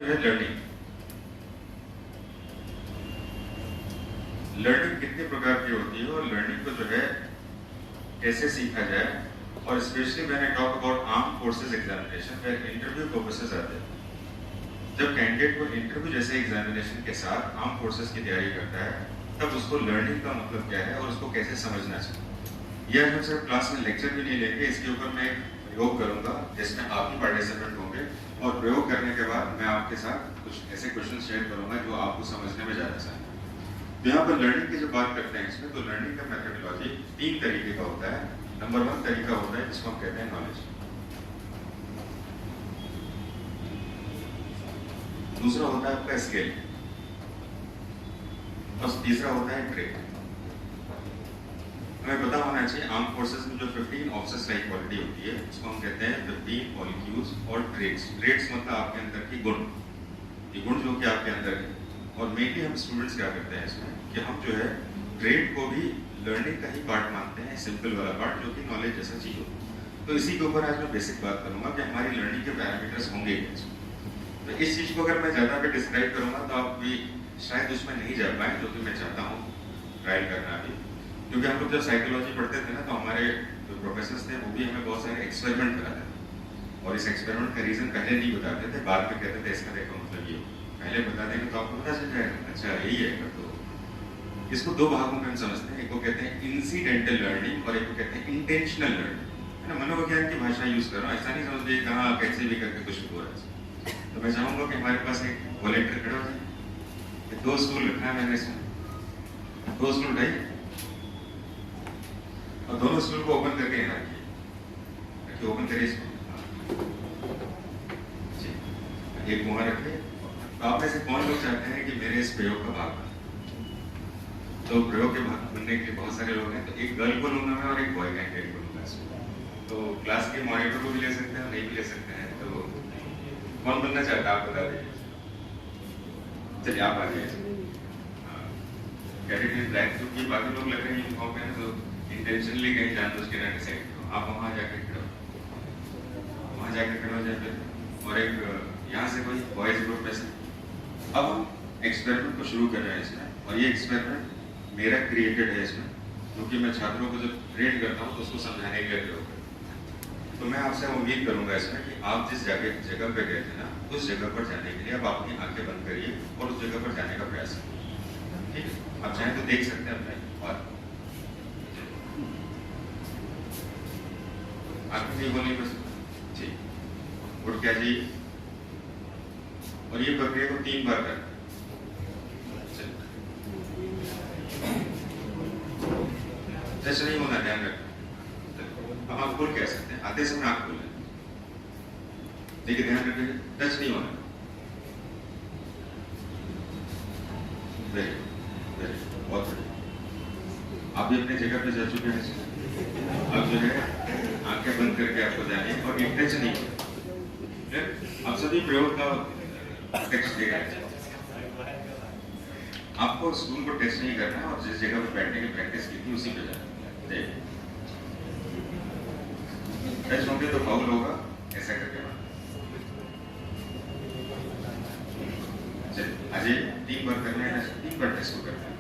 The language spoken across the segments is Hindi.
लर्निंग लर्निंग कितने प्रकार की होती है और लर्निंग को जो है कैसे सीखा जाए, और स्पेशली मैंने talk about arm forces examination where interview purposes आते हैं। जब कैंडिडेट को इंटरव्यू जैसे एग्जामिनेशन के साथ आर्म फोर्सेस की तैयारी करता है, तब उसको लर्निंग का मतलब क्या है और उसको कैसे समझना चाहिए। यह हम सिर्फ क्लास में लेक्चर भी नहीं लेंगे, इसके ऊपर मैं एक प्रयोग करूंगा जिसमें आप ही पार्टिसिपेंट होंगे, और प्रयोग करने के बाद मैं आपके साथ कुछ ऐसे क्वेश्चन शेयर करूंगा जो आपको समझने में ज़्यादा आसान है। तो यहाँ पर लर्निंग की जब बात करते हैं इसमें, तो लर्निंग का मेथडोलॉजी 3 तरीके का होता है। नंबर 1 तरीका होता है जिसको हम कहते हैं नॉलेज, दूसरा होता है आपका स्केल, और तीसरा होता है ट्रेड। हमें पता होना चाहिए आर्म फोर्सेस में जो 15 ऑफिसर्स लाइक क्वालिटी होती है उसको हम कहते हैं 15 मॉलिक्यूल्स और ट्रेड्स। ट्रेड्स मतलब आपके अंदर की गुण, ये गुण जो कि आपके अंदर है। और मेनली हम स्टूडेंट्स क्या करते हैं इसमें कि हम जो है ट्रेड को भी लर्निंग का ही पार्ट मानते हैं, सिंपल वाला पार्ट जो कि नॉलेज जैसा चीज हो। तो इसी के ऊपर आज मैं बेसिक बात करूंगा कि हमारी लर्निंग के पैरामीटर्स होंगे क्या। तो इस चीज को अगर मैं ज्यादा पे डिस्क्राइब करूंगा तो आप भी शायद उसमें नहीं जा पाए, जो कि मैं चाहता हूँ ट्राई करना अभी। क्योंकि हम लोग जब साइकोलॉजी पढ़ते थे ना, तो हमारे जो प्रोफेसर थे वो भी हमें बहुत सारे एक्सपेरिमेंट कराते थे, और इस एक्सपेरिमेंट का रीजन पहले नहीं बताते थे, बाद में कहते थे इसका देखो मतलब ये। पहले बता देंगे तो आपको पता चल जाएगा अच्छा यही है। तो इसको 2 भागों में हम समझते हैं, एक को कहते हैं इंसिडेंटल लर्निंग और एक को कहते हैं इंटेंशनल लर्निंग, है ना। मनोविज्ञान की भाषा यूज कर रहा हूँ, ऐसा नहीं समझ लीजिए कहाँ कैसे भी करके कुछ हो रहा है। तो मैं चाहूंगा कि हमारे पास एक वॉलेंटियर खड़ा हो जाए। 2 स्टूल रखना है मैंने इसमें, 2 स्टूल उठाइए और दोनों स्टूल को ओपन करके यहाँ रखिए, ओपन करिए इसको। एक वहां रखिए। तो आप में से कौन लोग चाहते हैं कि मेरे इस प्रयोग का भाग बने? तो प्रयोग के भाग बनने के बहुत सारे लोग हैं, तो एक गर्ल को लूंगा मैं और एक बॉय कैंडिडेट को लूंगा इसमें। तो क्लास के मॉनिटर को भी ले सकते हैं, नहीं भी ले सकते हैं। तो कौन बनना चाहता है आप बता दीजिए। चलिए आप आ जाइए। कैडेट इन ब्लैक, क्योंकि बाकी लोग लग रहे हैं यूनिफॉर्म में, तो इंटेंशनली कहीं जानबूझ के ना डिसाइड करो। आप वहाँ जाकर खड़े हो, वहाँ जाकर खड़े हो जाए। और एक यहाँ से कोई बॉयज ग्रुप में से। अब हम एक्सपेरिमेंट को शुरू कर रहे हैं इसमें, और ये एक्सपेरिमेंट मेरा क्रिएटेड है इसमें, क्योंकि मैं छात्रों को जब ट्रेन करता हूँ तो उसको समझाने के लिए प्रयोग करता हूँ। तो मैं आपसे उम्मीद करूंगा इसमें कि आप जिस जगह पे गए थे ना, उस जगह पर जाने के लिए अब अपनी आंखें बंद करिए और उस जगह पर जाने का प्रयास करिए। ठीक है, आप चाहें तो देख सकते हैं अपने, और आंखें नहीं बोलनी बस। ठीक, उठ क्या चाहिए, और ये प्रक्रिया को 3 बार करना। जैसे नहीं होना, ध्यान रखना। अब आप खोल कह सकते हैं, आते समय आप खोलें, देखिए ध्यान रखिए, टच नहीं होना। वेरी बहुत बढ़िया। आप भी अपने जगह पे जा चुके हैं। अब जो है आंखें बंद करके आपको जाने और टच नहीं होना। आप सभी प्रयोग का टेक्स्ट देगा, आपको स्कूल को टेस्ट नहीं करना है, और जिस जगह पर बैठने की प्रैक्टिस की थी उसी पे जाना। टच होंगे तो फाउल होगा, ऐसा करके। चलिए अजय 3 बार करना है, 3 बार टेस्ट को करना है।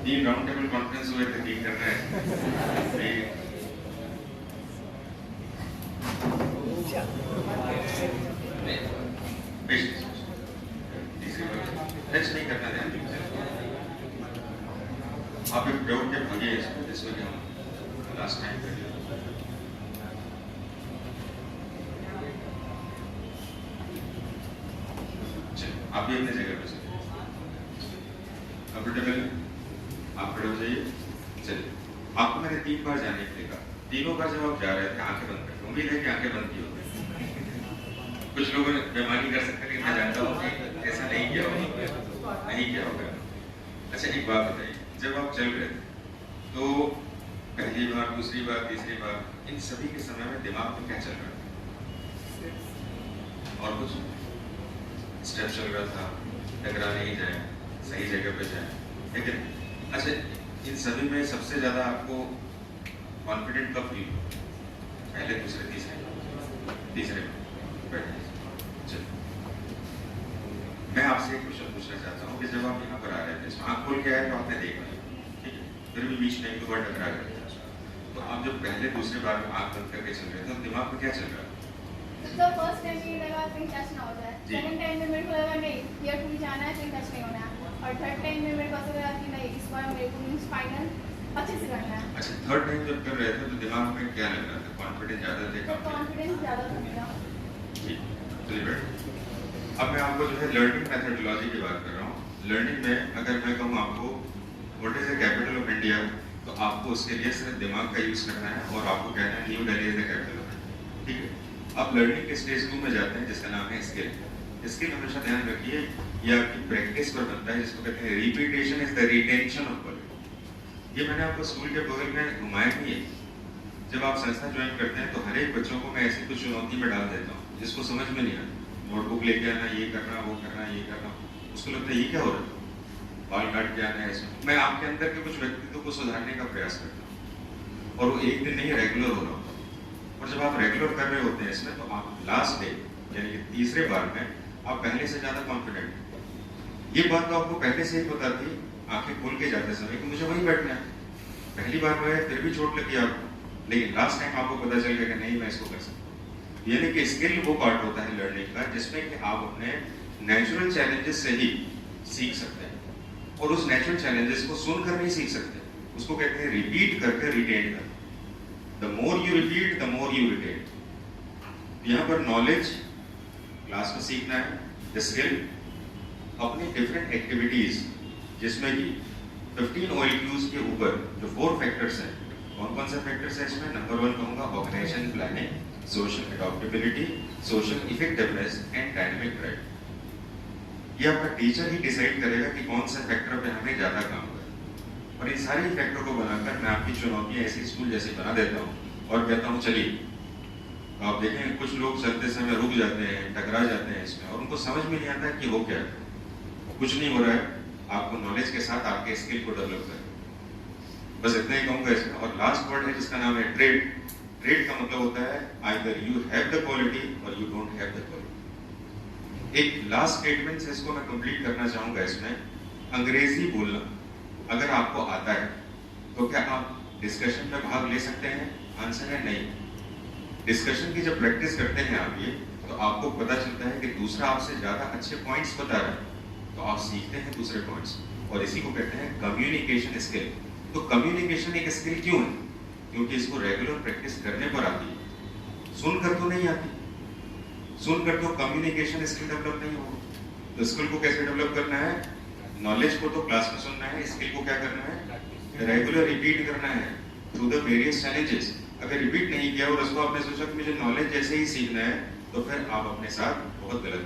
3 राउंड टेबल कॉन्फ्रेंस हुए थे, 3 करना है। टच नहीं करना, ध्यान दीजिए। आप एक प्रयोग के भागे इसमें, जिसमें कि हम लास्ट टाइम कर लिया। आप भी अपने जगह पे कंफर्टेबल, आप खड़े हो जाइए। चलिए, आपको मैंने 3 बार जाने के लिए कहा, तीनों बार जब आप जा रहे थे आंखें बंद करके, उम्मीद है कि आंखें बंद की होगी। कुछ लोगों ने बेईमानी कर सकते हैं, लेकिन मैं जानता हूँ कि ऐसा नहीं किया होगा, नहीं किया होगा। अच्छा एक बात बताइए, जब आप चल रहे थे तो पहली बार, दूसरी बार, तीसरी बार, इन सभी के समय में दिमाग में क्या चल रहा था? और कुछ स्टेप चल रहा था, टकरा नहीं जाए, सही जगह पे जाए, लेकिन अच्छा इन सभी में सबसे ज्यादा आपको कॉन्फिडेंट कब फील हो? पहले, दूसरे, तीसरे में बैठे। पूछना चाहता हूँ कि जब आप यहाँ पर आ रहे थे, इसमें आँख खोल के आए तो आपने देखा, ठीक है, फिर भी बीच में एक दो बार टकरा गए, तो आप जब पहले दूसरे बार आँख बंद करके चल रहे थे तो दिमाग में क्या चल रहा है? तो फर्स्ट टाइम ये लगा कहीं टच ना हो जाए, सेकंड टाइम में मेरे को लगा नहीं ईयर टू जाना है, कहीं टच नहीं होना है, और थर्ड टाइम में मेरे को ऐसा लगा कि नहीं इस बार मेरे को मीन्स फाइनल अच्छे से करना है। अच्छा, थर्ड टाइम जब कर रहे थे तो दिमाग में क्या लग रहा था? कॉन्फिडेंस ज़्यादा थे? तो कॉन्फिडेंस ज़्यादा था मेरा। ठीक, चलिए बैठ। अब मैं आपको जो है लर्निंग मेथडोलॉजी की बात कर रहा हूँ। लर्निंग में अगर मैं कहूँ आपको what is the capital of India, तो आपको उसके लिए सिर्फ दिमाग का यूज़ करना है और आपको कहना है new Delhi is the capital of India, ठीक है। आप लर्निंग के स्टेज 2 में जाते हैं जिसका नाम है स्किल। स्किल हमेशा ध्यान रखिए ये आपकी प्रैक्टिस पर बनता है, जिसको कहते हैं repetition is the retention of quality. ये मैंने आपको स्कूल के बगल में घुमाया नहीं है। जब आप संस्था ज्वाइन करते हैं तो हर एक बच्चों को मैं ऐसी कुछ चुनौती में डाल देता हूँ जिसको समझ में नहीं आता। नोटबुक लेके आना, ये करना, वो करना, ये करना, उसको लगता है ये क्या हो रहा है, बाल काट के आना है इसमें। मैं आपके अंदर के कुछ व्यक्तित्व को सुधारने का प्रयास करता हूँ और वो एक दिन नहीं रेगुलर हो रहा होता। और जब आप रेगुलर कर रहे होते हैं इसमें तो आप लास्ट डे यानी कि तीसरे बार में आप पहले से ज्यादा कॉन्फिडेंट हैं। ये बात तो आपको पहले से ही पता थी आंखें खोल के जाते समय कि मुझे वहीं बैठना है। पहली बार में फिर भी चोट लगी आपको, लेकिन लास्ट टाइम आपको पता चल गया कि नहीं मैं इसको कर सकता हूँ। यानी कि स्किल वो पार्ट होता है लर्निंग का जिसमें कि आप अपने नेचुरल चैलेंजेस से ही सीख सकते हैं और उस नेचुरल चैलेंजेस को सुनकर नहीं सीख सकते, उसको कहते हैं रिपीट करके रिटेन कर। The more you repeat, the more you retain. यहाँ पर नॉलेज क्लास में सीखना है, स्किल अपनी डिफरेंट एक्टिविटीज जिसमें कि 15 OLQs के ऊपर जो 4 फैक्टर्स हैं, कौन कौन से फैक्टर्स हैं इसमें? नंबर 1 कहूँगा organisation planning, social adaptability, social effectiveness and dynamic drive. ये आपका टीचर ही डिसाइड करेगा कि कौन से फैक्टर पे हमें ज्यादा काम करना। और इन सारी फैक्टर को बनाकर मैं आपकी चुनौतियां ऐसी स्कूल जैसी बना देता हूँ और कहता हूँ चलिए। आप देखें कुछ लोग चलते समय रुक जाते हैं, टकरा जाते हैं इसमें और उनको समझ में नहीं आता कि हो क्या है। कुछ नहीं हो रहा है, आपको नॉलेज के साथ आपके स्किल को डेवलप करें, बस इतना ही कहूँगा इसमें। और लास्ट वर्ड है जिसका नाम है ट्रेड। ट्रेड का मतलब होता है either you have the quality और you don't have the quality. एक लास्ट स्टेटमेंट से इसको मैं कंप्लीट करना चाहूंगा इसमें, अंग्रेजी बोलना अगर आपको आता है तो क्या आप डिस्कशन में भाग ले सकते हैं? आंसर है नहीं। डिस्कशन की जब प्रैक्टिस करते हैं आप ये, तो आपको पता चलता है कि दूसरा आपसे ज्यादा अच्छे पॉइंट्स बता रहा है, तो आप सीखते हैं दूसरे पॉइंट्स और इसी को कहते हैं कम्युनिकेशन स्किल। तो कम्युनिकेशन एक स्किल क्यों है? क्योंकि इसको रेगुलर प्रैक्टिस करने पर आती है, सुनकर तो नहीं आती। सुनकर तो कम्युनिकेशन स्किल डेवलप नहीं होगा। तो स्किल को कैसे डेवलप करना है? नॉलेज को तो क्लास में सुनना है, स्किल को क्या करना है? रेगुलर रिपीट करना है थ्रू द वेरियस चैलेंजेस। अगर रिपीट नहीं किया और उसको आपने सोचा कि मुझे नॉलेज जैसे ही सीखना है, तो फिर आप अपने साथ बहुत गलत